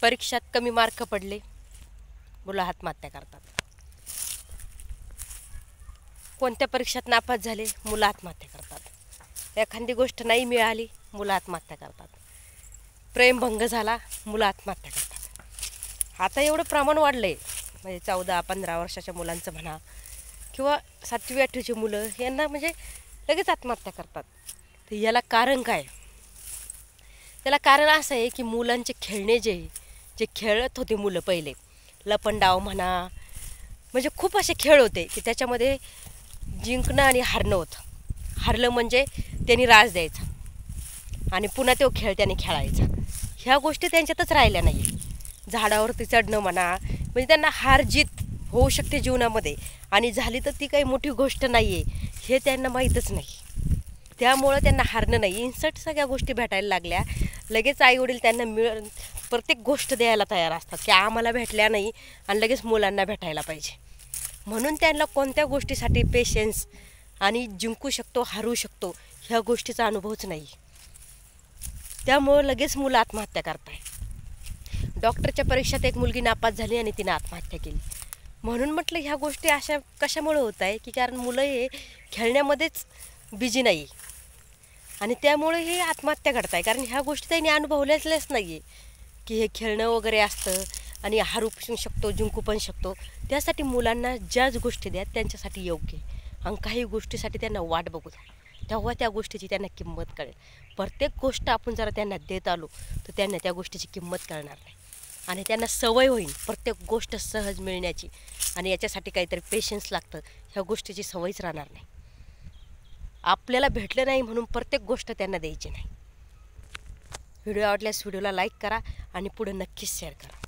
परीक्षात कमी मार्क पडले, मुलं आत्महत्या करतात. कोणत्या परीक्षात नापास झाले, मुलं आत्महत्या करतात. एखादी गोष्ट नाही मिळाली, मुलं आत्महत्या करतात. प्रेमभंग झाला, मुलं आत्महत्या करतात. आता एवढं प्रमाण वाढलं आहे, म्हणजे 14-15 वर्षाच्या मुलांचं म्हणा किंवा 7वी-8वीची मुलं यांना म्हणजे लगेच आत्महत्या करतात. तर याला कारण काय? त्याला कारण असं आहे की मुलांचे खेळणे जे खेळत होते मुलं पहिले, लपंडाव म्हणा, म्हणजे खूप असे खेळ होते की त्याच्यामध्ये जिंकणं आणि हारणं होतं. हारलं म्हणजे त्यांनी राज द्यायचा आणि पुन्हा तो खेळ त्यांनी खेळायचा. ह्या गोष्टी त्यांच्यातच राहिल्या नाही. झाडावरती चढणं म्हणा, म्हणजे त्यांना हार जीत होऊ शकते जीवनामध्ये आणि झाली तर ती काही मोठी गोष्ट नाही आहे हे त्यांना माहीतच नाही. त्यामुळं त्यांना हारणं नाही, इन्सर्ट सगळ्या गोष्टी भेटायला लागल्या. लगेच आईवडील त्यांना प्रत्येक गोष्ट द्यायला तयार असतात की आम्हाला भेटल्या नाही आणि लगेच मुलांना भेटायला पाहिजे. म्हणून त्यांना कोणत्या गोष्टीसाठी पेशन्स आणि जिंकू शकतो, हरू शकतो ह्या गोष्टीचा अनुभवच नाही. त्यामुळं लगेच मुलं आत्महत्या करताय. डॉक्टरच्या परीक्षेत एक मुलगी नापास झाली आणि तिने आत्महत्या केली. म्हणून म्हटलं ह्या गोष्टी अशा कशामुळे होत आहे की कारण मुलं हे खेळण्यामध्येच बिझी नाही आणि त्यामुळे हे आत्महत्या करत आहे. कारण ह्या गोष्टी त्यांनी अनुभवल्याच नाही आहे की हे खेळणं वगैरे असतं आणि हरू पण शकतो, जिंकू पण शकतो. त्यासाठी मुलांना ज्याच गोष्टी द्या त्यांच्यासाठी योग्य आहे आणि काही गोष्टीसाठी त्यांना वाट बघू द्या, तेव्हा त्या गोष्टीची त्यांना किंमत कळेल. प्रत्येक गोष्ट आपण जरा त्यांना देत आलो तर त्यांना त्या गोष्टीची किंमत कळणार नाही आणि त्यांना सवय होईल प्रत्येक गोष्ट सहज मिळण्याची आणि याच्यासाठी काहीतरी पेशन्स लागतं. ह्या गोष्टीची सवयच राहणार नाही. आपल्याला भेटलं नाही म्हणून प्रत्येक गोष्ट त्यांना द्यायची नाही. व्हिडिओ आवडल्यास व्हिडिओला लाईक करा आणि पुढे नक्कीच शेअर करा.